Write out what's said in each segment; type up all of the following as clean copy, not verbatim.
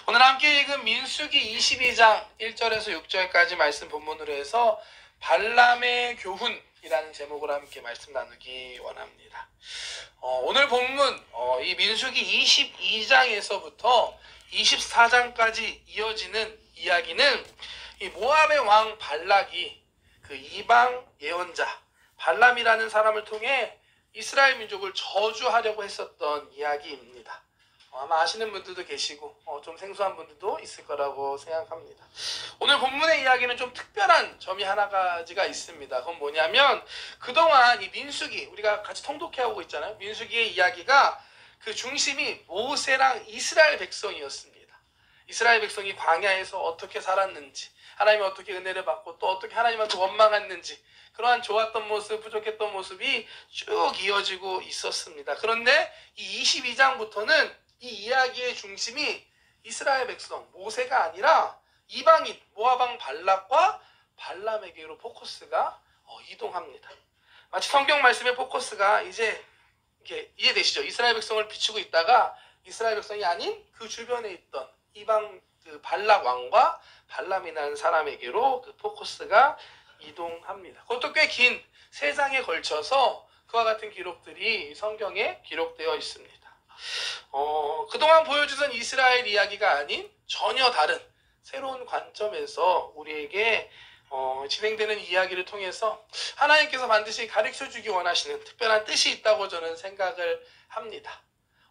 오늘 함께 읽은 민수기 22장 1절에서 6절까지 말씀 본문으로 해서 발람의 교훈이라는 제목으로 함께 말씀 나누기 원합니다. 오늘 본문 이 민수기 22장에서부터 24장까지 이어지는 이야기는 이 모압의 왕 발락이 그 이방 예언자 발람이라는 사람을 통해 이스라엘 민족을 저주하려고 했었던 이야기입니다. 아마 아시는 분들도 계시고 좀 생소한 분들도 있을 거라고 생각합니다. 오늘 본문의 이야기는 좀 특별한 점이 하나 가지가 있습니다. 그건 뭐냐면 그동안 이 민수기 우리가 같이 통독해오고 있잖아요. 민수기의 이야기가 그 중심이 모세랑 이스라엘 백성이었습니다. 이스라엘 백성이 광야에서 어떻게 살았는지, 하나님이 어떻게 은혜를 받고 또 어떻게 하나님한테 원망했는지, 그러한 좋았던 모습, 부족했던 모습이 쭉 이어지고 있었습니다. 그런데 이 22장부터는 이 이야기의 중심이 이스라엘 백성, 모세가 아니라 이방인, 모압왕 발락과 발람에게로 포커스가 이동합니다. 마치 성경 말씀의 포커스가 이제 이렇게 이해되시죠? 이스라엘 백성을 비추고 있다가 이스라엘 백성이 아닌 그 주변에 있던 이방 그 발락 왕과 발람이라는 사람에게로 그 포커스가 이동합니다. 그것도 꽤 긴 3장에 걸쳐서 그와 같은 기록들이 성경에 기록되어 있습니다. 그동안 보여주던 이스라엘 이야기가 아닌 전혀 다른 새로운 관점에서 우리에게 진행되는 이야기를 통해서 하나님께서 반드시 가르쳐주기 원하시는 특별한 뜻이 있다고 저는 생각을 합니다.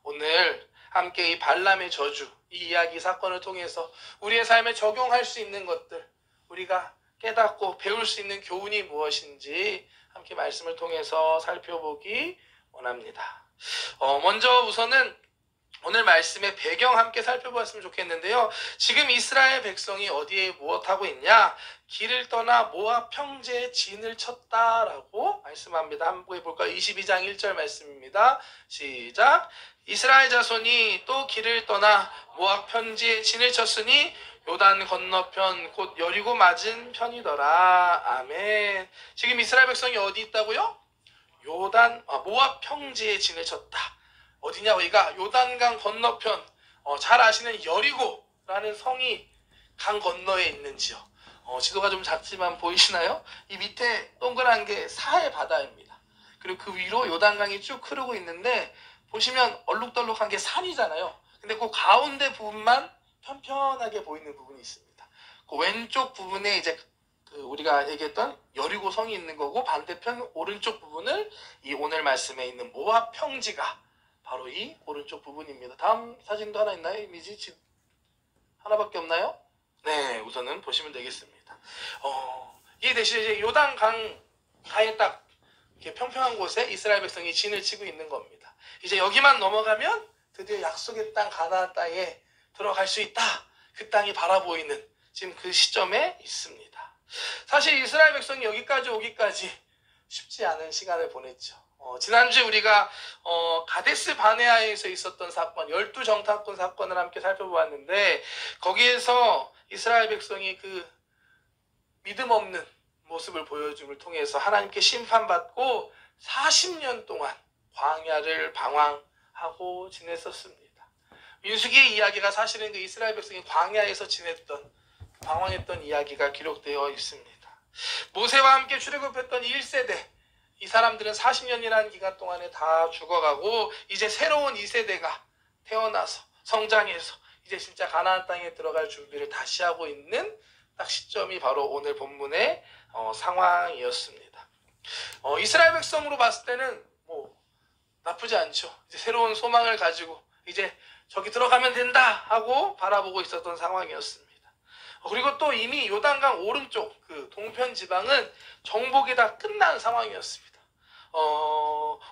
오늘 함께 이 발람의 저주, 이 이야기 사건을 통해서 우리의 삶에 적용할 수 있는 것들, 우리가 깨닫고 배울 수 있는 교훈이 무엇인지 함께 말씀을 통해서 살펴보기 원합니다. 먼저 우선은 오늘 말씀의 배경 함께 살펴보았으면 좋겠는데요. 지금 이스라엘 백성이 어디에 무엇하고 있냐? 길을 떠나 모압 평지에 진을 쳤다라고 말씀합니다. 한번 볼까요? 22장 1절 말씀입니다. 시작. 이스라엘 자손이 또 길을 떠나 모압 평지에 진을 쳤으니 요단 건너편 곧 여리고 맞은 편이더라. 아멘. 지금 이스라엘 백성이 어디 있다고요? 모압 평지에 진을 쳤다. 어디냐? 여기가 요단강 건너편, 잘 아시는 여리고라는 성이 강 건너에 있는 지역. 지도가 좀 작지만 보이시나요? 이 밑에 동그란 게 사해 바다입니다. 그리고 그 위로 요단강이 쭉 흐르고 있는데 보시면 얼룩덜룩한 게 산이잖아요. 근데 그 가운데 부분만 편편하게 보이는 부분이 있습니다. 그 왼쪽 부분에 이제 우리가 얘기했던 여리고 성이 있는 거고, 반대편 오른쪽 부분을 이 오늘 말씀에 있는 모압 평지가 바로 이 오른쪽 부분입니다. 다음 사진도 하나 있나요? 이미지 하나밖에 없나요? 네, 우선은 보시면 되겠습니다. 이해되시죠? 이제 요단강 가에 딱 이렇게 평평한 곳에 이스라엘 백성이 진을 치고 있는 겁니다. 이제 여기만 넘어가면 드디어 약속의 땅 가나안 땅에 들어갈 수 있다. 그 땅이 바라보이는 지금 그 시점에 있습니다. 사실 이스라엘 백성이 여기까지 오기까지 쉽지 않은 시간을 보냈죠. 지난주에 우리가 가데스 바네아에서 있었던 사건, 12정탐꾼 사건을 함께 살펴보았는데 거기에서 이스라엘 백성이 그 믿음 없는 모습을 보여줌을 통해서 하나님께 심판받고 40년 동안 광야를 방황하고 지냈었습니다. 민수기의 이야기가 사실은 그 이스라엘 백성이 광야에서 지냈던, 방황했던 이야기가 기록되어 있습니다. 모세와 함께 출애굽했던 1세대, 이 사람들은 40년이라는 기간 동안에 다 죽어가고 이제 새로운 2세대가 태어나서 성장해서 이제 진짜 가나안 땅에 들어갈 준비를 다시 하고 있는 딱 시점이 바로 오늘 본문의 상황이었습니다. 이스라엘 백성으로 봤을 때는 뭐 나쁘지 않죠. 이제 새로운 소망을 가지고 이제 저기 들어가면 된다 하고 바라보고 있었던 상황이었습니다. 그리고 또 이미 요단강 오른쪽 그 동편 지방은 정복이 다 끝난 상황이었습니다.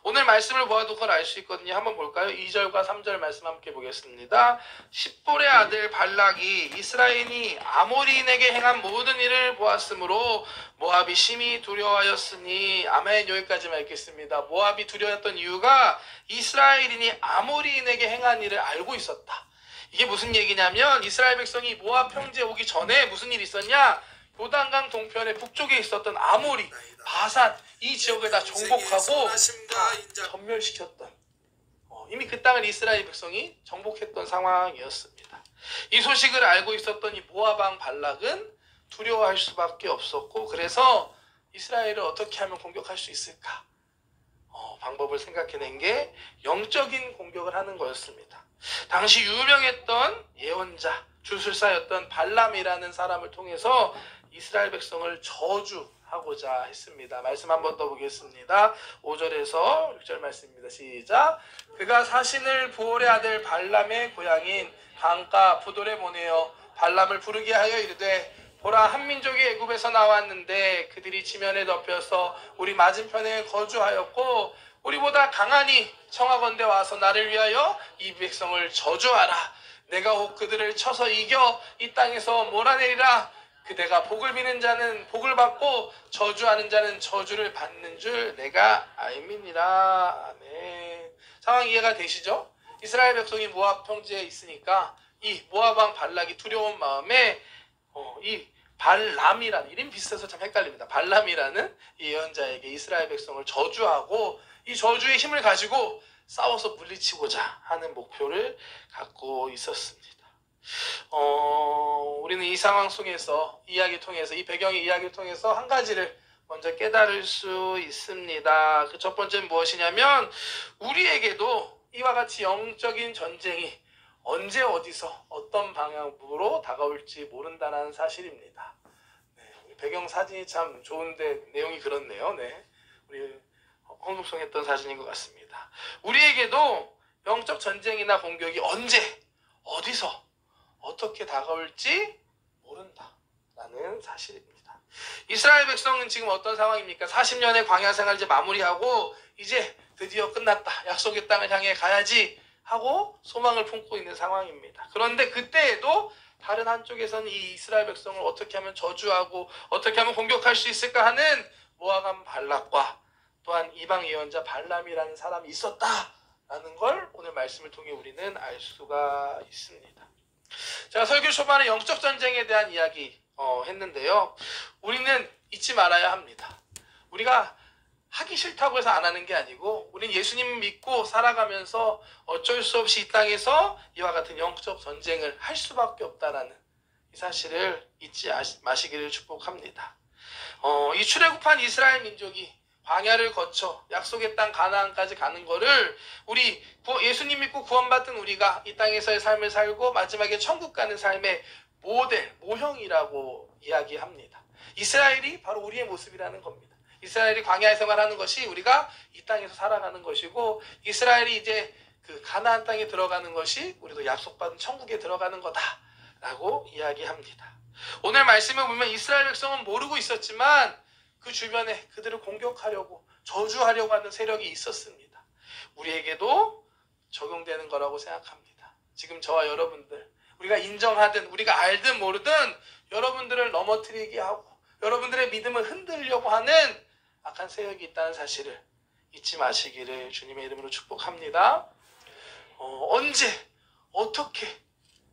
오늘 말씀을 보아도 그걸 알 수 있거든요. 한번 볼까요? 2절과 3절 말씀 함께 보겠습니다. 십볼의 아들 발락이 이스라엘이 아모리인에게 행한 모든 일을 보았으므로 모압이 심히 두려워하였으니, 아멘. 여기까지만 읽겠습니다. 모압이 두려웠던 이유가 이스라엘인이 아모리인에게 행한 일을 알고 있었다. 이게 무슨 얘기냐면 이스라엘 백성이 모압 평지에 오기 전에 무슨 일이 있었냐? 요단강 동편의 북쪽에 있었던 아모리, 바산 이 지역을 다 정복하고 다 전멸시켰던, 이미 그 땅을 이스라엘 백성이 정복했던 상황이었습니다. 이 소식을 알고 있었던 이 모압 왕 발락은 두려워할 수밖에 없었고, 그래서 이스라엘을 어떻게 하면 공격할 수 있을까? 방법을 생각해낸 게 영적인 공격을 하는 거였습니다. 당시 유명했던 예언자, 주술사였던 발람이라는 사람을 통해서 이스라엘 백성을 저주하고자 했습니다. 말씀 한 번 더 보겠습니다. 5절에서 6절 말씀입니다. 시작. 그가 사신을 부올의 아들 발람의 고향인 강가 부돌에 보내어 발람을 부르게 하여 이르되, 보라, 한 민족이 애굽에서 나왔는데 그들이 지면에 덮여서 우리 맞은편에 거주하였고 우리보다 강하니 청하건대 와서 나를 위하여 이 백성을 저주하라. 내가 혹 그들을 쳐서 이겨 이 땅에서 몰아내리라. 그대가 복을 비는 자는 복을 받고 저주하는 자는 저주를 받는 줄 내가 알미니라. 아멘. 상황 이해가 되시죠? 이스라엘 백성이 모압 평지에 있으니까 이 모압 왕 발락이 두려운 마음에 이 발람이라는, 이름 비슷해서 참 헷갈립니다. 발람이라는 이 예언자에게 이스라엘 백성을 저주하고 이 저주의 힘을 가지고 싸워서 물리치고자 하는 목표를 갖고 있었습니다. 우리는 이 상황 속에서 이야기 통해서, 이 배경의 이야기를 통해서 한 가지를 먼저 깨달을 수 있습니다. 그 첫 번째는 무엇이냐면, 우리에게도 이와 같이 영적인 전쟁이 언제 어디서 어떤 방향으로 다가올지 모른다는 사실입니다. 네, 배경 사진이 참 좋은데 내용이 그렇네요. 네, 우리 홍독송했던 사진인 것 같습니다. 우리에게도 영적 전쟁이나 공격이 언제 어디서 어떻게 다가올지 모른다라는 사실입니다. 이스라엘 백성은 지금 어떤 상황입니까? 40년의 광야 생활 이제 마무리하고 이제 드디어 끝났다. 약속의 땅을 향해 가야지 하고 소망을 품고 있는 상황입니다. 그런데 그때에도 다른 한쪽에서는 이 이스라엘 백성을 어떻게 하면 저주하고 어떻게 하면 공격할 수 있을까 하는 모압 왕 발락과 또한 이방 예언자 발람이라는 사람이 있었다라는 걸 오늘 말씀을 통해 우리는 알 수가 있습니다. 제가 설교 초반에 영적 전쟁에 대한 이야기 했는데요. 우리는 잊지 말아야 합니다. 우리가 하기 싫다고 해서 안 하는 게 아니고, 우린 예수님 믿고 살아가면서 어쩔 수 없이 이 땅에서 이와 같은 영적 전쟁을 할 수밖에 없다라는 이 사실을 잊지 마시기를 축복합니다. 이 출애굽한 이스라엘 민족이 광야를 거쳐 약속의 땅 가나안까지 가는 거를 우리 예수님 믿고 구원받은 우리가 이 땅에서의 삶을 살고 마지막에 천국 가는 삶의 모델, 모형이라고 이야기합니다. 이스라엘이 바로 우리의 모습이라는 겁니다. 이스라엘이 광야의 생활하는 것이 우리가 이 땅에서 살아가는 것이고, 이스라엘이 이제 그 가나안 땅에 들어가는 것이 우리도 약속받은 천국에 들어가는 거다라고 이야기합니다. 오늘 말씀을 보면 이스라엘 백성은 모르고 있었지만 그 주변에 그들을 공격하려고 저주하려고 하는 세력이 있었습니다. 우리에게도 적용되는 거라고 생각합니다. 지금 저와 여러분들, 우리가 인정하든 우리가 알든 모르든 여러분들을 넘어뜨리게 하고 여러분들의 믿음을 흔들려고 하는 악한 세력이 있다는 사실을 잊지 마시기를 주님의 이름으로 축복합니다. 언제 어떻게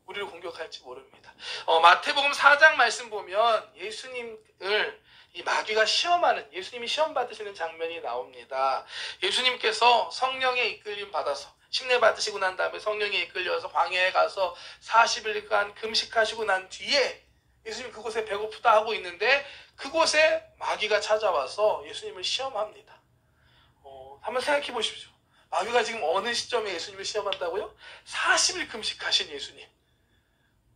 우리를 공격할지 모릅니다. 마태복음 4장 말씀 보면 예수님을 이 마귀가 시험하는, 예수님이 시험 받으시는 장면이 나옵니다. 예수님께서 성령의 이끌림 받아서 침례 받으시고 난 다음에 성령에 이끌려서 광야에 가서 40일간 금식하시고 난 뒤에 예수님 그곳에 배고프다 하고 있는데 그곳에 마귀가 찾아와서 예수님을 시험합니다. 한번 생각해 보십시오. 마귀가 지금 어느 시점에 예수님을 시험한다고요? 40일 금식하신 예수님.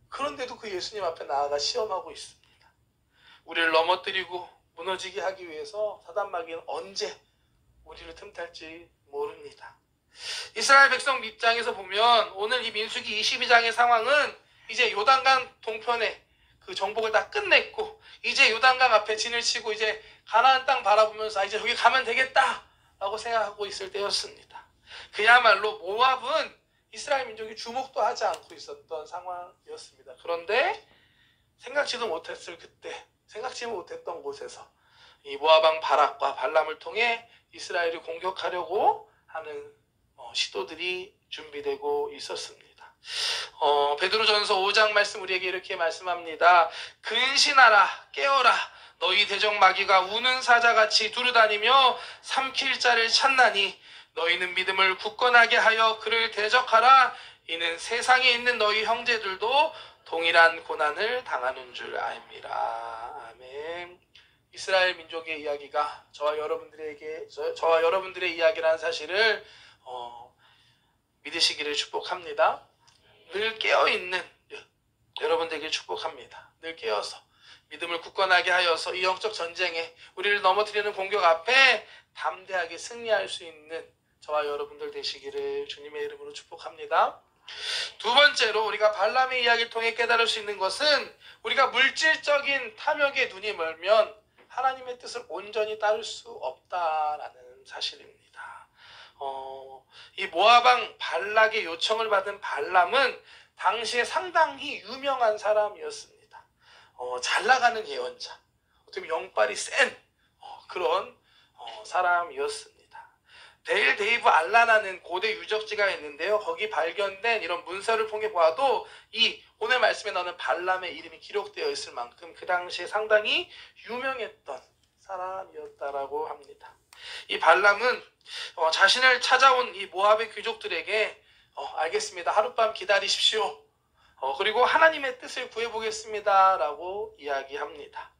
그런데도 그 예수님 앞에 나아가 시험하고 있습니다. 우리를 넘어뜨리고 무너지게 하기 위해서 사단 마귀는 언제 우리를 틈탈지 모릅니다. 이스라엘 백성 입장에서 보면 오늘 이 민수기 22장의 상황은 이제 요단강 동편에 그 정복을 다 끝냈고 이제 요단강 앞에 진을 치고 이제 가나안 땅 바라보면서 이제 저기 가면 되겠다라고 생각하고 있을 때였습니다. 그야말로 모압은 이스라엘 민족이 주목도 하지 않고 있었던 상황이었습니다. 그런데 생각지도 못했을 그때, 생각지 못했던 곳에서 이 모압 왕 바락과 발람을 통해 이스라엘을 공격하려고 하는 시도들이 준비되고 있었습니다. 베드로전서 5장 말씀 우리에게 이렇게 말씀합니다. 근신하라, 깨어라. 너희 대적 마귀가 우는 사자같이 두루다니며 삼킬 자를 찾나니 너희는 믿음을 굳건하게 하여 그를 대적하라. 이는 세상에 있는 너희 형제들도 동일한 고난을 당하는 줄 압니다. 아멘. 이스라엘 민족의 이야기가 저와 여러분들의 이야기라는 사실을 믿으시기를 축복합니다. 늘 깨어있는 여러분들에게 축복합니다. 늘 깨어서 믿음을 굳건하게 하여서 이 영적 전쟁에 우리를 넘어뜨리는 공격 앞에 담대하게 승리할 수 있는 저와 여러분들 되시기를 주님의 이름으로 축복합니다. 두 번째로 우리가 발람의 이야기를 통해 깨달을 수 있는 것은 우리가 물질적인 탐욕에 눈이 멀면 하나님의 뜻을 온전히 따를 수 없다라는 사실입니다. 이 모압왕 발락의 요청을 받은 발람은 당시에 상당히 유명한 사람이었습니다. 잘 나가는 예언자, 어떻게 보면 영빨이 센 그런 사람이었습니다. 데일 데이브 알라나는 고대 유적지가 있는데요. 거기 발견된 이런 문서를 통해 보아도 이 오늘 말씀에 나오는 발람의 이름이 기록되어 있을 만큼 그 당시에 상당히 유명했던 사람이었다라고 합니다. 이 발람은 자신을 찾아온 이 모압의 귀족들에게 알겠습니다. 하룻밤 기다리십시오. 그리고 하나님의 뜻을 구해보겠습니다. 라고 이야기합니다.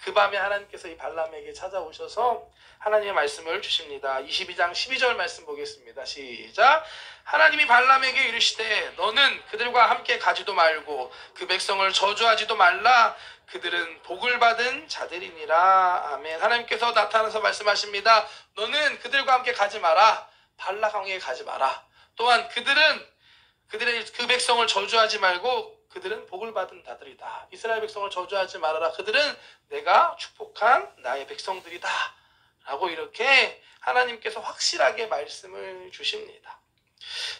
그 밤에 하나님께서 이 발람에게 찾아오셔서 하나님의 말씀을 주십니다. 22장 12절 말씀 보겠습니다. 시작. 하나님이 발람에게 이르시되 너는 그들과 함께 가지도 말고 그 백성을 저주하지도 말라. 그들은 복을 받은 자들이니라. 아멘. 하나님께서 나타나서 말씀하십니다. 너는 그들과 함께 가지 마라. 발락 왕에게 가지 마라. 또한 그들의 그 백성을 저주하지 말고 그들은 복을 받은 자들이다. 이스라엘 백성을 저주하지 말아라. 그들은 내가 축복한 나의 백성들이다. 라고 이렇게 하나님께서 확실하게 말씀을 주십니다.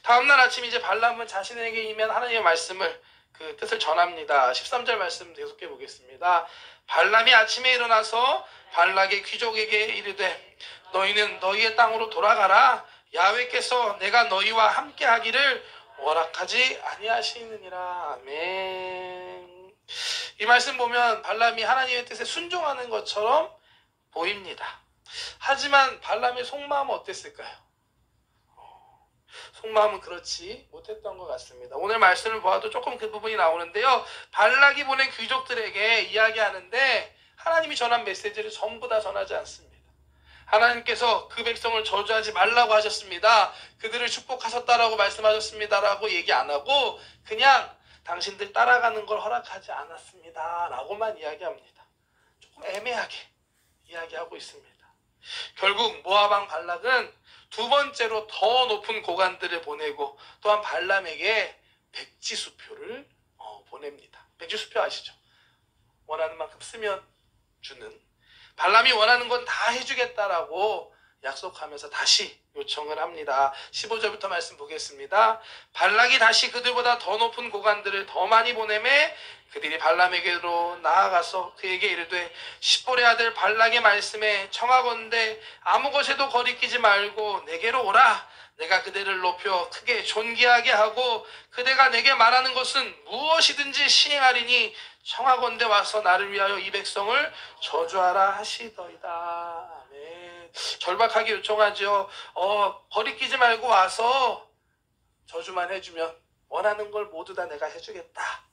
다음날 아침 이제 발람은 자신에게 임한 하나님의 말씀을 그 뜻을 전합니다. 13절 말씀 계속해 보겠습니다. 발람이 아침에 일어나서 발락의 귀족에게 이르되 너희는 너희의 땅으로 돌아가라. 야훼께서 내가 너희와 함께 하기를 허락하지 아니하시느니라. 아멘. 이 말씀 보면 발람이 하나님의 뜻에 순종하는 것처럼 보입니다. 하지만 발람의 속마음은 어땠을까요? 속마음은 그렇지 못했던 것 같습니다. 오늘 말씀을 보아도 조금 그 부분이 나오는데요. 발락이 보낸 귀족들에게 이야기하는데 하나님이 전한 메시지를 전부 다 전하지 않습니다. 하나님께서 그 백성을 저주하지 말라고 하셨습니다. 그들을 축복하셨다라고 말씀하셨습니다. 라고 얘기 안 하고 그냥 당신들 따라가는 걸 허락하지 않았습니다. 라고만 이야기합니다. 조금 애매하게 이야기하고 있습니다. 결국 모압왕 발락은 두 번째로 더 높은 고관들을 보내고 또한 발람에게 백지수표를 보냅니다. 백지수표 아시죠? 원하는 만큼 쓰면 주는. 발람이 원하는 건 다 해주겠다라고 약속하면서 다시 요청을 합니다. 15절부터 말씀 보겠습니다. 발락이 다시 그들보다 더 높은 고관들을 더 많이 보내매 그들이 발람에게로 나아가서 그에게 이르되 십볼의 아들 발락의 말씀에 청하건대 아무 것에도 거리끼지 말고 내게로 오라. 내가 그들을 높여 크게 존귀하게 하고 그대가 내게 말하는 것은 무엇이든지 시행하리니 청하건대 와서 나를 위하여 이 백성을 저주하라 하시더이다. 아멘. 절박하게 요청하죠. 거리끼지 말고 와서 저주만 해주면 원하는 걸 모두 다 내가 해주겠다.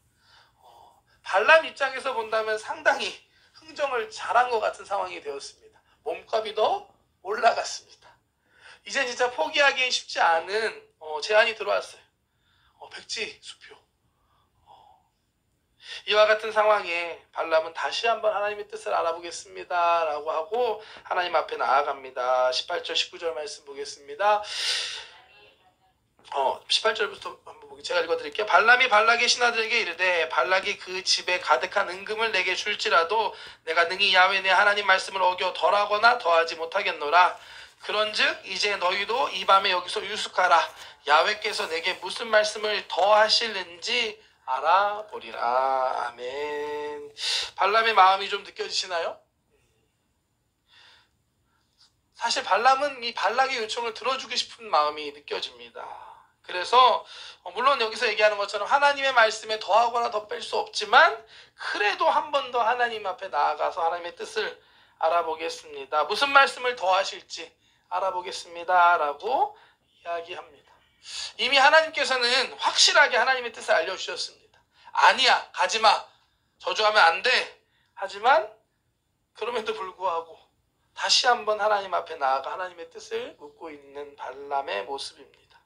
발람 입장에서 본다면 상당히 흥정을 잘한 것 같은 상황이 되었습니다. 몸값이 더 올라갔습니다. 이제 진짜 포기하기엔 쉽지 않은 제안이 들어왔어요. 백지수표. 이와 같은 상황에 발람은 다시 한번 하나님의 뜻을 알아보겠습니다. 라고 하고 하나님 앞에 나아갑니다. 18절 19절 말씀 보겠습니다. 18절부터 한번 보기 제가 읽어드릴게요. 발람이 발락의 신하들에게 이르되 발락이 그 집에 가득한 은금을 내게 줄지라도 내가 능히 야훼 내 하나님 말씀을 어겨 덜하거나 더하지 못하겠노라. 그런즉 이제 너희도 이 밤에 여기서 유숙하라. 야훼께서 내게 무슨 말씀을 더하실는지 알아보리라. 아멘. 발람의 마음이 좀 느껴지시나요? 사실 발람은 이 발락의 요청을 들어주고 싶은 마음이 느껴집니다. 그래서 물론 여기서 얘기하는 것처럼 하나님의 말씀에 더하거나 더 뺄 수 없지만 그래도 한 번 더 하나님 앞에 나아가서 하나님의 뜻을 알아보겠습니다. 무슨 말씀을 더하실지 알아보겠습니다. 라고 이야기합니다. 이미 하나님께서는 확실하게 하나님의 뜻을 알려주셨습니다. 아니야, 가지마, 저주하면 안 돼. 하지만 그럼에도 불구하고 다시 한번 하나님 앞에 나아가 하나님의 뜻을 묻고 있는 발람의 모습입니다.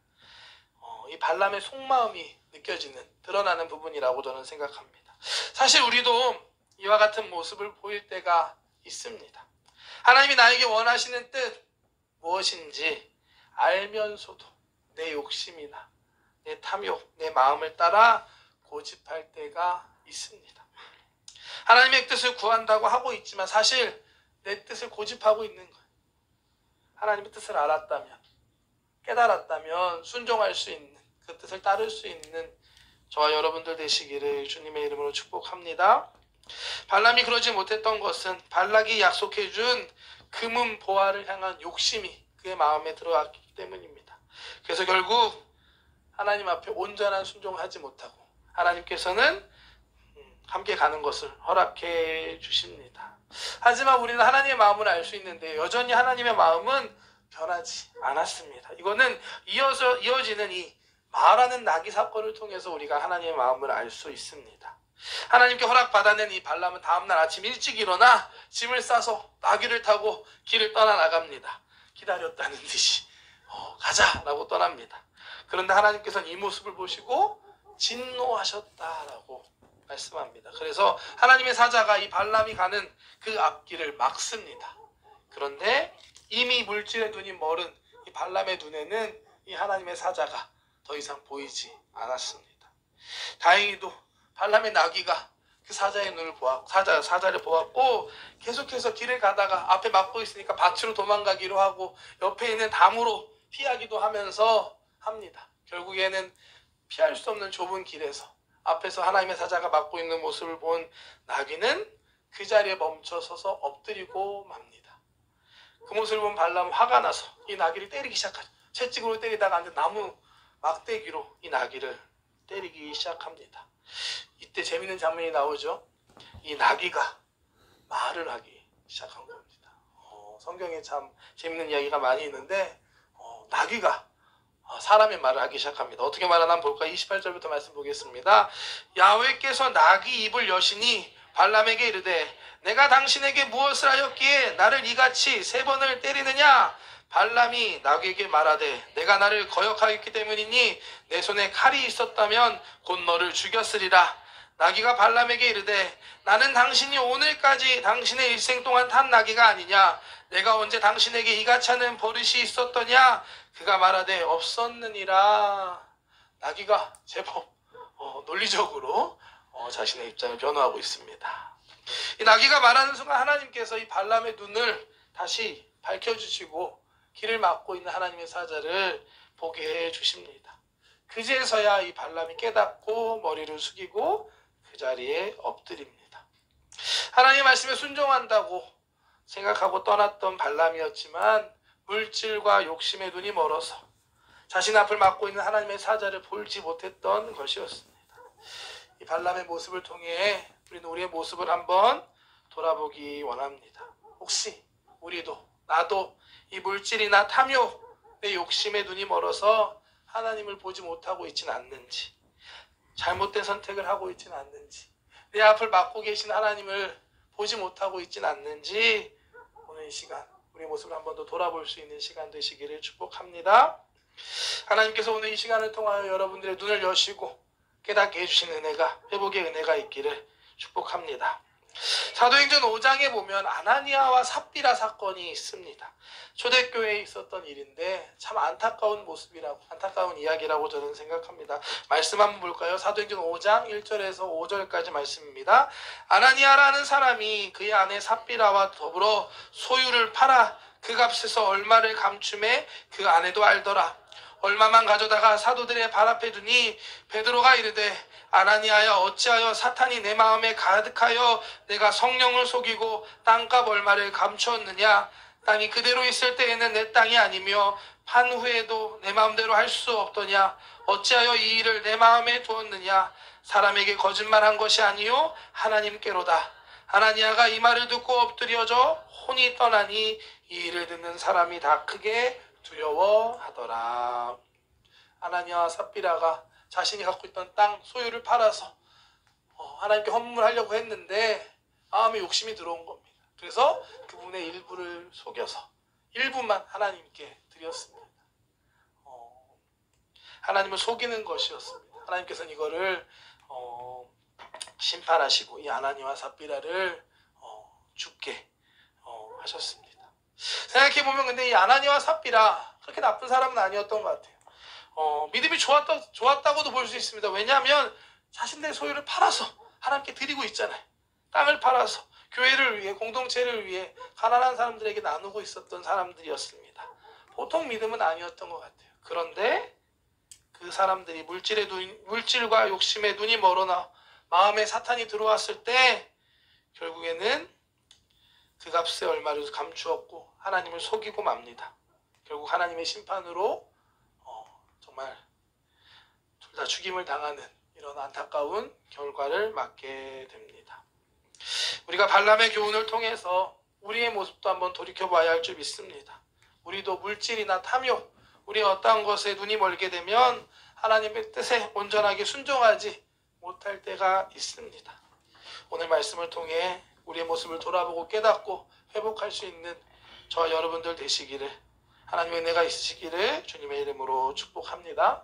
이 발람의 속마음이 느껴지는, 드러나는 부분이라고 저는 생각합니다. 사실 우리도 이와 같은 모습을 보일 때가 있습니다. 하나님이 나에게 원하시는 뜻 무엇인지 알면서도 내 욕심이나 내 탐욕, 내 마음을 따라 고집할 때가 있습니다. 하나님의 뜻을 구한다고 하고 있지만 사실 내 뜻을 고집하고 있는 거예요. 하나님의 뜻을 알았다면, 깨달았다면 순종할 수 있는, 그 뜻을 따를 수 있는 저와 여러분들 되시기를 주님의 이름으로 축복합니다. 발람이 그러지 못했던 것은 발락이 약속해준 금은 보화를 향한 욕심이 그의 마음에 들어왔기 때문입니다. 그래서 결국 하나님 앞에 온전한 순종을 하지 못하고 하나님께서는 함께 가는 것을 허락해 주십니다. 하지만 우리는 하나님의 마음을 알 수 있는데 여전히 하나님의 마음은 변하지 않았습니다. 이거는 이어지는 이 마라는 나귀 사건을 통해서 우리가 하나님의 마음을 알 수 있습니다. 하나님께 허락받아낸 이 발람은 다음날 아침 일찍 일어나 짐을 싸서 나귀를 타고 길을 떠나나갑니다. 기다렸다는 듯이 가자라고 떠납니다. 그런데 하나님께서는 이 모습을 보시고 진노하셨다라고 말씀합니다. 그래서 하나님의 사자가 이 발람이 가는 그 앞길을 막습니다. 그런데 이미 물질의 눈이 멀은 이 발람의 눈에는 이 하나님의 사자가 더 이상 보이지 않았습니다. 다행히도 발람의 나귀가 그 사자의 눈을 사자를 보았고 계속해서 길을 가다가 앞에 막고 있으니까 밭으로 도망가기로 하고 옆에 있는 담으로 피하기도 하면서 합니다. 결국에는 피할 수 없는 좁은 길에서 앞에서 하나님의 사자가 막고 있는 모습을 본 나귀는 그 자리에 멈춰서서 엎드리고 맙니다. 그 모습을 본 발람은 화가 나서 이 나귀를 때리기 시작하죠. 채찍으로 때리다가 안 돼 나무 막대기로 이 나귀를 때리기 시작합니다. 이때 재밌는 장면이 나오죠. 이 나귀가 말을 하기 시작한 겁니다. 성경에 참 재밌는 이야기가 많이 있는데 나귀가 사람의 말을 하기 시작합니다. 어떻게 말하나 볼까? 28절부터 말씀 보겠습니다. 야훼께서 나귀 입을 여시니 발람에게 이르되 내가 당신에게 무엇을 하였기에 나를 이같이 3번을 때리느냐? 발람이 나귀에게 말하되 내가 나를 거역하였기 때문이니 내 손에 칼이 있었다면 곧 너를 죽였으리라. 나귀가 발람에게 이르되 나는 당신이 오늘까지 당신의 일생 동안 탄 나귀가 아니냐? 내가 언제 당신에게 이같이 하는 버릇이 있었더냐? 그가 말하되 없었느니라. 나귀가 제법 논리적으로 자신의 입장을 변호하고 있습니다. 이 나귀가 말하는 순간 하나님께서 이 발람의 눈을 다시 밝혀주시고 길을 막고 있는 하나님의 사자를 보게 해주십니다. 그제서야 이 발람이 깨닫고 머리를 숙이고 그 자리에 엎드립니다. 하나님의 말씀에 순종한다고 생각하고 떠났던 발람이었지만 물질과 욕심의 눈이 멀어서 자신 앞을 막고 있는 하나님의 사자를 보지 못했던 것이었습니다. 이 발람의 모습을 통해 우리는 우리의 모습을 한번 돌아보기 원합니다. 혹시 우리도 나도 이 물질이나 탐욕, 내 욕심의 눈이 멀어서 하나님을 보지 못하고 있지는 않는지, 잘못된 선택을 하고 있지는 않는지, 내 앞을 막고 계신 하나님을 보지 못하고 있지는 않는지 오늘 이 시간 우리의 모습을 한 번 더 돌아볼 수 있는 시간 되시기를 축복합니다. 하나님께서 오늘 이 시간을 통하여 여러분들의 눈을 여시고 깨닫게 해주신 은혜가, 회복의 은혜가 있기를 축복합니다. 사도행전 5장에 보면 아나니아와 삽비라 사건이 있습니다. 초대교회에 있었던 일인데 참 안타까운 모습이라고, 안타까운 이야기라고 저는 생각합니다. 말씀 한번 볼까요? 사도행전 5장 1절에서 5절까지 말씀입니다. 아나니아라는 사람이 그의 아내 삽비라와 더불어 소유를 팔아 그 값에서 얼마를 감춤해 그 아내도 알더라. 얼마만 가져다가 사도들의 발 앞에 두니 베드로가 이르되 아나니아여 어찌하여 사탄이 내 마음에 가득하여 내가 성령을 속이고 땅값 얼마를 감추었느냐? 땅이 그대로 있을 때에는 내 땅이 아니며 판 후에도 내 마음대로 할 수 없더냐? 어찌하여 이 일을 내 마음에 두었느냐? 사람에게 거짓말한 것이 아니요 하나님께로다. 아나니아가 이 말을 듣고 엎드려져 혼이 떠나니 이 일을 듣는 사람이 다 크게 두려워하더라. 아나니아와 삽비라가 자신이 갖고 있던 땅 소유를 팔아서 하나님께 헌물하려고 했는데 마음에 욕심이 들어온 겁니다. 그래서 그분의 일부를 속여서 일부만 하나님께 드렸습니다. 하나님을 속이는 것이었습니다. 하나님께서는 이거를 심판하시고 이 아나니아와 삽비라를 죽게 하셨습니다. 생각해보면 근데 이 아나니아와 삽비라 그렇게 나쁜 사람은 아니었던 것 같아요. 믿음이 좋았다고도 볼 수 있습니다. 왜냐하면 자신들의 소유를 팔아서 하나님께 드리고 있잖아요. 땅을 팔아서 교회를 위해, 공동체를 위해 가난한 사람들에게 나누고 있었던 사람들이었습니다. 보통 믿음은 아니었던 것 같아요. 그런데 그 사람들이 물질과 욕심에 눈이 멀어나 마음에 사탄이 들어왔을 때 결국에는 그 값의 얼마를 감추었고 하나님을 속이고 맙니다. 결국 하나님의 심판으로 정말 둘 다 죽임을 당하는 이런 안타까운 결과를 맞게 됩니다. 우리가 발람의 교훈을 통해서 우리의 모습도 한번 돌이켜봐야 할 줄 믿습니다. 우리도 물질이나 탐욕, 우리의 어떠한 것에 눈이 멀게 되면 하나님의 뜻에 온전하게 순종하지 못할 때가 있습니다. 오늘 말씀을 통해 우리의 모습을 돌아보고 깨닫고 회복할 수 있는 저와 여러분들 되시기를, 하나님의 은혜가 있으시기를 주님의 이름으로 축복합니다.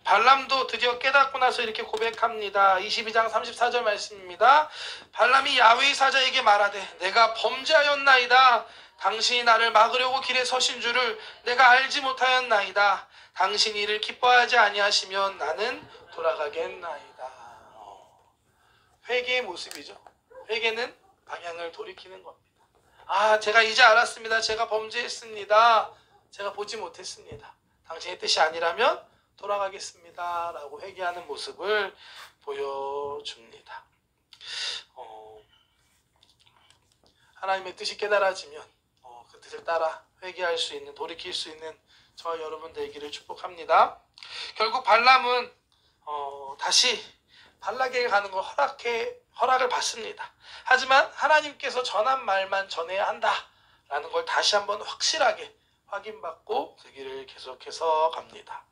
발람도 드디어 깨닫고 나서 이렇게 고백합니다. 22장 34절 말씀입니다. 발람이 야훼의 사자에게 말하되 내가 범죄하였나이다. 당신이 나를 막으려고 길에 서신 줄을 내가 알지 못하였나이다. 당신이 이를 기뻐하지 아니하시면 나는 돌아가겠나이다. 회개의 모습이죠. 회개는 방향을 돌이키는 겁니다. 제가 이제 알았습니다. 제가 범죄했습니다. 제가 보지 못했습니다. 당신의 뜻이 아니라면 돌아가겠습니다. 라고 회개하는 모습을 보여줍니다. 하나님의 뜻이 깨달아지면 그 뜻을 따라 회개할 수 있는, 돌이킬 수 있는 저와 여러분 되기를 축복합니다. 결국 발람은 다시 발락에게 가는 걸 허락을 받습니다. 하지만 하나님께서 전한 말만 전해야 한다라는 걸 다시 한번 확실하게 확인받고 그 길을 계속해서 갑니다.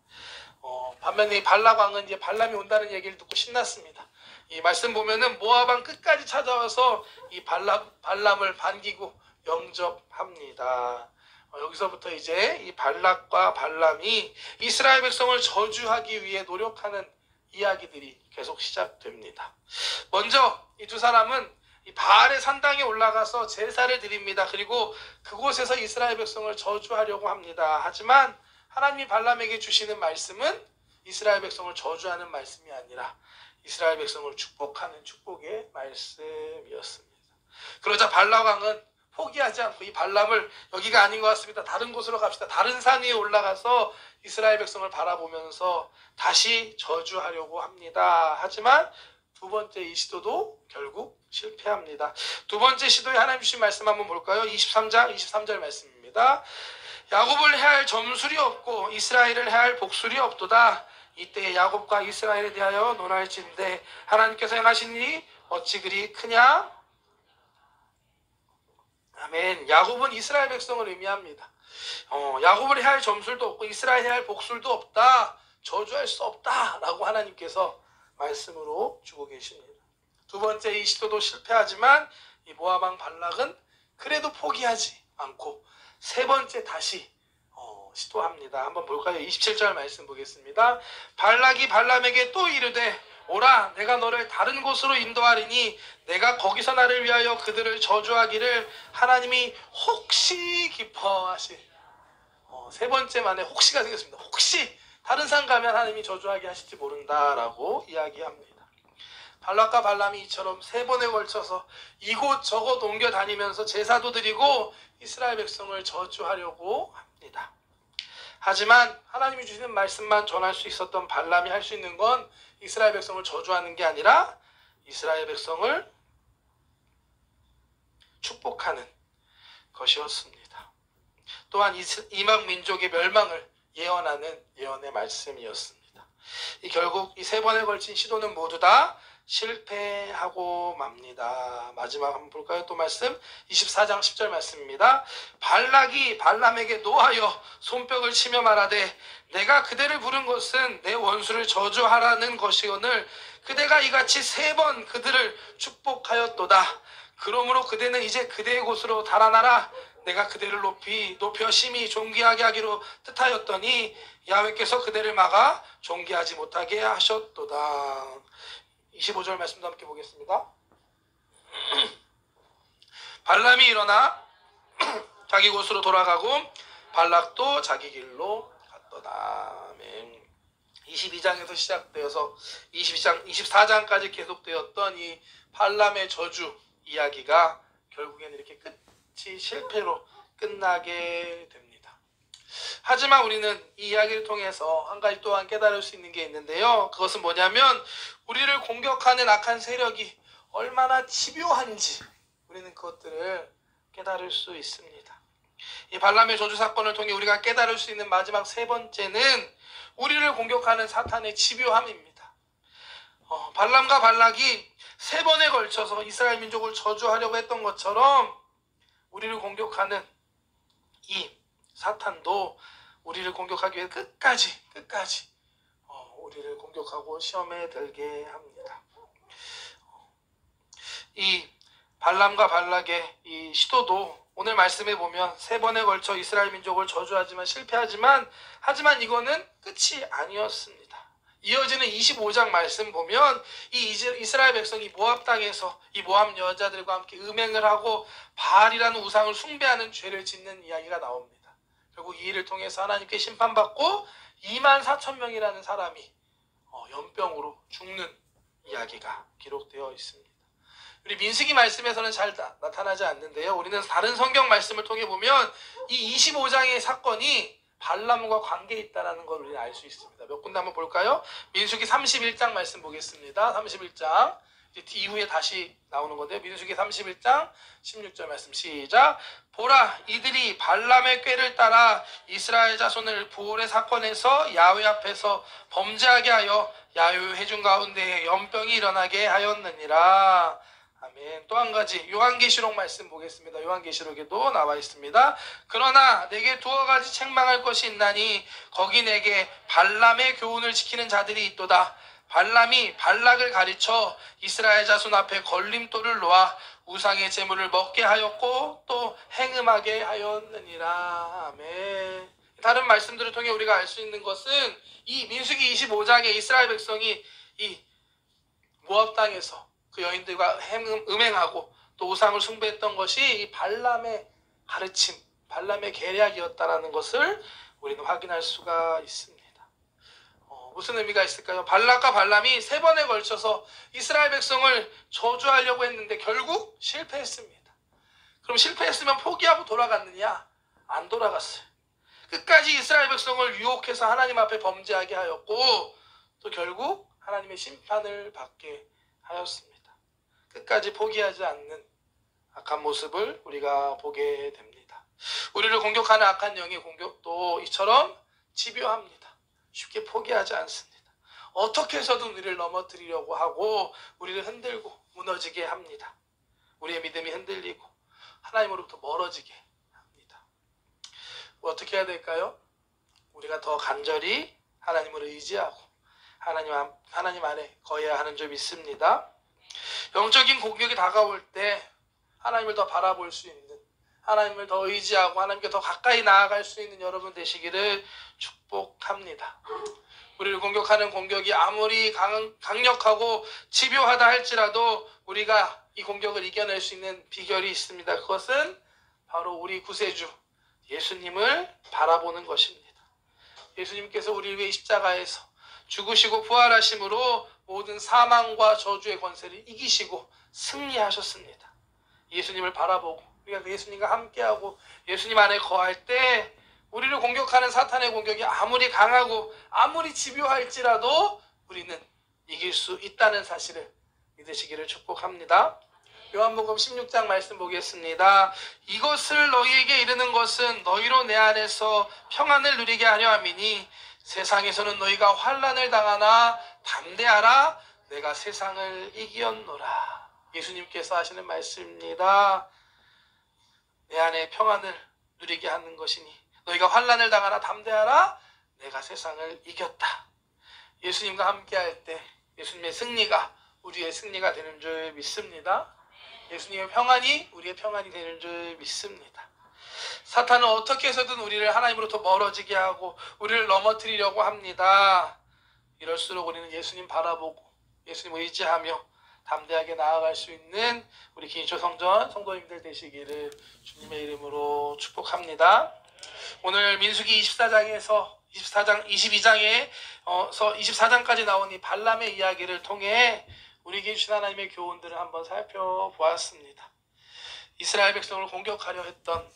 반면에 이 발락 왕은 이제 발람이 온다는 얘기를 듣고 신났습니다. 이 말씀 보면은 모압 왕 끝까지 찾아와서 이 발람을 반기고 영접합니다. 여기서부터 이제 이 발락과 발람이 이스라엘 백성을 저주하기 위해 노력하는 이야기들이 계속 시작됩니다. 먼저 이 두 사람은 이 바알의 산당에 올라가서 제사를 드립니다. 그리고 그곳에서 이스라엘 백성을 저주하려고 합니다. 하지만 하나님이 발람에게 주시는 말씀은 이스라엘 백성을 저주하는 말씀이 아니라 이스라엘 백성을 축복하는 축복의 말씀이었습니다. 그러자 발락 왕은 포기하지 않고 이 발람을 여기가 아닌 것 같습니다. 다른 곳으로 갑시다. 다른 산 위에 올라가서 이스라엘 백성을 바라보면서 다시 저주하려고 합니다. 하지만 두 번째 이 시도도 결국 실패합니다. 두 번째 시도에 하나님 주신 말씀 한번 볼까요? 23장 23절 말씀입니다. 야곱을 해할 점술이 없고 이스라엘을 해할 복술이 없도다. 이때 야곱과 이스라엘에 대하여 논할진대 하나님께서 행하신 일이 어찌 그리 크냐? 아멘. 야곱은 이스라엘 백성을 의미합니다. 야곱을 해할 점술도 없고 이스라엘 해할 복술도 없다. 저주할 수 없다. 라고 하나님께서 말씀으로 주고 계십니다. 두 번째 이 시도도 실패하지만 이 모압 왕 발락은 그래도 포기하지 않고 세 번째 다시 시도합니다. 한번 볼까요? 27절 말씀 보겠습니다. 발락이 발람에게 또 이르되 오라 내가 너를 다른 곳으로 인도하리니 내가 거기서 나를 위하여 그들을 저주하기를 하나님이 혹시 기뻐하시. 세 번째 만에 혹시가 생겼습니다. 혹시 다른 산 가면 하나님이 저주하게 하실지 모른다라고 이야기합니다. 발락과 발람이 이처럼 세 번에 걸쳐서 이곳저곳 옮겨 다니면서 제사도 드리고 이스라엘 백성을 저주하려고 합니다. 하지만 하나님이 주시는 말씀만 전할 수 있었던 발람이 할 수 있는 건 이스라엘 백성을 저주하는 게 아니라 이스라엘 백성을 축복하는 것이었습니다. 또한 이방 민족의 멸망을 예언하는 예언의 말씀이었습니다. 결국 이 세 번에 걸친 시도는 모두 다 실패하고 맙니다. 마지막 한번 볼까요? 또 말씀 24장 10절 말씀입니다. 발락이 발람에게 노하여 손뼉을 치며 말하되 내가 그대를 부른 것은 내 원수를 저주하라는 것이오늘 그대가 이같이 3번 그들을 축복하였도다. 그러므로 그대는 이제 그대의 곳으로 달아나라. 내가 그대를 높여 심히 존귀하게 하기로 뜻하였더니 야훼께서 그대를 막아 존귀하지 못하게 하셨도다. 25절 말씀도 함께 보겠습니다. 발람이 일어나 자기 곳으로 돌아가고 발락도 자기 길로 갔도다. 아멘. 22장에서 시작되어서 24장까지 계속되었던 이 발람의 저주 이야기가 결국에는 이렇게 끝이 실패로 끝나게 됩니다. 하지만 우리는 이 이야기를 통해서 한 가지 또한 깨달을 수 있는 게 있는데요. 그것은 뭐냐면 우리를 공격하는 악한 세력이 얼마나 집요한지 우리는 그것들을 깨달을 수 있습니다. 이 발람의 저주 사건을 통해 우리가 깨달을 수 있는 마지막 3번째는 우리를 공격하는 사탄의 집요함입니다. 발람과 발락이 3번에 걸쳐서 이스라엘 민족을 저주하려고 했던 것처럼 우리를 공격하는 이 사탄도 우리를 공격하기 위해 끝까지 우리를 공격하고 시험에 들게 합니다. 이 발람과 발락의 이 시도도 오늘 말씀에 보면 3번에 걸쳐 이스라엘 민족을 저주하지만 실패하지만 이거는 끝이 아니었습니다. 이어지는 25장 말씀 보면 이 이스라엘 백성이 모압 땅에서 이 모압 여자들과 함께 음행을 하고 바알이라는 우상을 숭배하는 죄를 짓는 이야기가 나옵니다. 결국 이 일을 통해서 하나님께 심판받고 24,000명이라는 사람이 연병으로 죽는 이야기가 기록되어 있습니다. 우리 민수기 말씀에서는 잘 나타나지 않는데요. 우리는 다른 성경 말씀을 통해 보면 이 25장의 사건이 발람과 관계 있다는 걸 우리는 알 수 있습니다. 몇 군데 한번 볼까요? 민수기 31장 말씀 보겠습니다. 31장 이후에 다시 나오는 건데요. 민수기 31장 16절 말씀 시작. 보라 이들이 발람의 꾀를 따라 이스라엘 자손을 부올의 사건에서 야훼 앞에서 범죄하게 하여 야훼의 회중 가운데에 연병이 일어나게 하였느니라. 아멘. 또 한 가지 요한계시록 말씀 보겠습니다. 요한계시록에도 나와 있습니다. 그러나 내게 2가지 책망할 것이 있나니 거기 내게 발람의 교훈을 지키는 자들이 있도다. 발람이 발락을 가르쳐 이스라엘 자손 앞에 걸림돌을 놓아 우상의 제물을 먹게 하였고 또 행음하게 하였느니라. 아멘. 다른 말씀들을 통해 우리가 알 수 있는 것은 이 민수기 25장에 이스라엘 백성이 이 모압 땅에서 그 여인들과 음행하고 또 우상을 숭배했던 것이 이 발람의 가르침, 발람의 계략이었다라는 것을 우리는 확인할 수가 있습니다. 무슨 의미가 있을까요? 발락과 발람이 3번에 걸쳐서 이스라엘 백성을 저주하려고 했는데 결국 실패했습니다. 그럼 실패했으면 포기하고 돌아갔느냐? 안 돌아갔어요. 끝까지 이스라엘 백성을 유혹해서 하나님 앞에 범죄하게 하였고 또 결국 하나님의 심판을 받게 하였습니다. 끝까지 포기하지 않는 악한 모습을 우리가 보게 됩니다. 우리를 공격하는 악한 영의 공격도 이처럼 집요합니다. 쉽게 포기하지 않습니다. 어떻게 해서든 우리를 넘어뜨리려고 하고 우리를 흔들고 무너지게 합니다. 우리의 믿음이 흔들리고 하나님으로부터 멀어지게 합니다. 어떻게 해야 될까요? 우리가 더 간절히 하나님을 의지하고 하나님 안에 거해야 하는 줄 믿습니다. 영적인 공격이 다가올 때 하나님을 더 바라볼 수 있는, 하나님을 더 의지하고 하나님께 더 가까이 나아갈 수 있는 여러분 되시기를 축복합니다. 우리를 공격하는 공격이 아무리 강력하고 집요하다 할지라도 우리가 이 공격을 이겨낼 수 있는 비결이 있습니다. 그것은 바로 우리 구세주 예수님을 바라보는 것입니다. 예수님께서 우리를 위해 십자가에서 죽으시고 부활하심으로 모든 사망과 저주의 권세를 이기시고 승리하셨습니다. 예수님을 바라보고 우리가 그 예수님과 함께하고 예수님 안에 거할 때 우리를 공격하는 사탄의 공격이 아무리 강하고 아무리 집요할지라도 우리는 이길 수 있다는 사실을 믿으시기를 축복합니다. 요한복음 16장 말씀 보겠습니다. 이것을 너희에게 이르는 것은 너희로 내 안에서 평안을 누리게 하려 함이니 세상에서는 너희가 환난을 당하나 담대하라 내가 세상을 이기었노라. 예수님께서 하시는 말씀입니다. 내 안에 평안을 누리게 하는 것이니 너희가 환난을 당하나 담대하라. 내가 세상을 이겼다. 예수님과 함께할 때 예수님의 승리가 우리의 승리가 되는 줄 믿습니다. 예수님의 평안이 우리의 평안이 되는 줄 믿습니다. 사탄은 어떻게 해서든 우리를 하나님으로부터 멀어지게 하고 우리를 넘어뜨리려고 합니다. 이럴수록 우리는 예수님 바라보고 예수님 의지하며 담대하게 나아갈 수 있는 우리 기인초 성전 성도님들 되시기를 주님의 이름으로 축복합니다. 오늘 민수기 22장까지 나온 이 발람의 이야기를 통해 우리에게 주신 하나님의 교훈들을 한번 살펴보았습니다. 이스라엘 백성을 공격하려 했던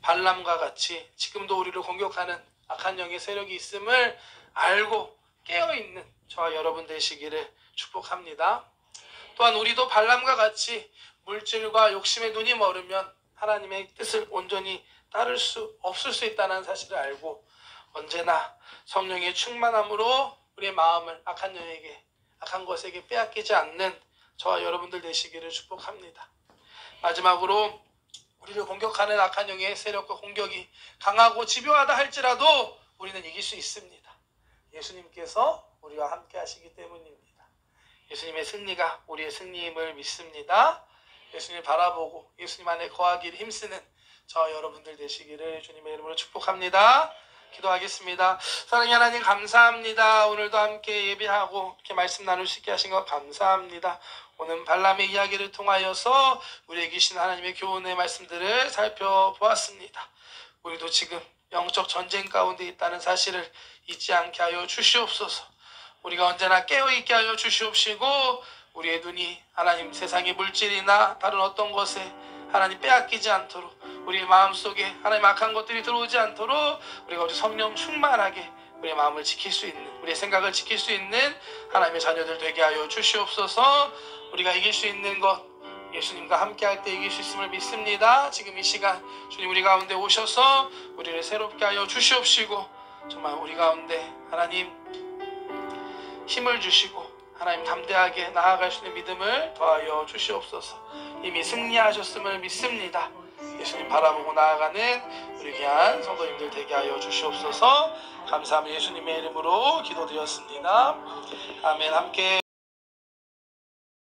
발람과 같이 지금도 우리를 공격하는 악한 영의 세력이 있음을 알고 깨어있는 저와 여러분 되시기를 축복합니다. 또한 우리도 발람과 같이 물질과 욕심에 눈이 멀으면 하나님의 뜻을 온전히 따를 수 없을 수 있다는 사실을 알고 언제나 성령의 충만함으로 우리의 마음을 악한 것에게 빼앗기지 않는 저와 여러분들 되시기를 축복합니다. 마지막으로 우리를 공격하는 악한 영의 세력과 공격이 강하고 집요하다 할지라도 우리는 이길 수 있습니다. 예수님께서 우리와 함께 하시기 때문입니다. 예수님의 승리가 우리의 승리임을 믿습니다. 예수님을 바라보고 예수님 안에 거하기를 힘쓰는 저와 여러분들 되시기를 주님의 이름으로 축복합니다. 기도하겠습니다. 사랑의 하나님 감사합니다. 오늘도 함께 예배하고 이렇게 말씀 나눌 수 있게 하신 것 감사합니다. 오늘 발람의 이야기를 통하여서 우리에게 주신 하나님의 교훈의 말씀들을 살펴보았습니다. 우리도 지금 영적 전쟁 가운데 있다는 사실을 잊지 않게 하여 주시옵소서. 우리가 언제나 깨어있게 하여 주시옵시고 우리의 눈이 하나님 세상의 물질이나 다른 어떤 것에 하나님 빼앗기지 않도록 우리의 마음속에 하나님 악한 것들이 들어오지 않도록 우리가 우리 성령 충만하게 우리의 마음을 지킬 수 있는 우리의 생각을 지킬 수 있는 하나님의 자녀들 되게 하여 주시옵소서. 우리가 이길 수 있는 것 예수님과 함께할 때 이길 수 있음을 믿습니다. 지금 이 시간 주님 우리 가운데 오셔서 우리를 새롭게 하여 주시옵시고 정말 우리 가운데 하나님 힘을 주시고 하나님 담대하게 나아갈 수 있는 믿음을 더하여 주시옵소서. 이미 승리하셨음을 믿습니다. 예수님 바라보고 나아가는 우리 귀한 성도님들 되게 하여 주시옵소서. 감사합니다. 예수님의 이름으로 기도드렸습니다. 아멘. 함께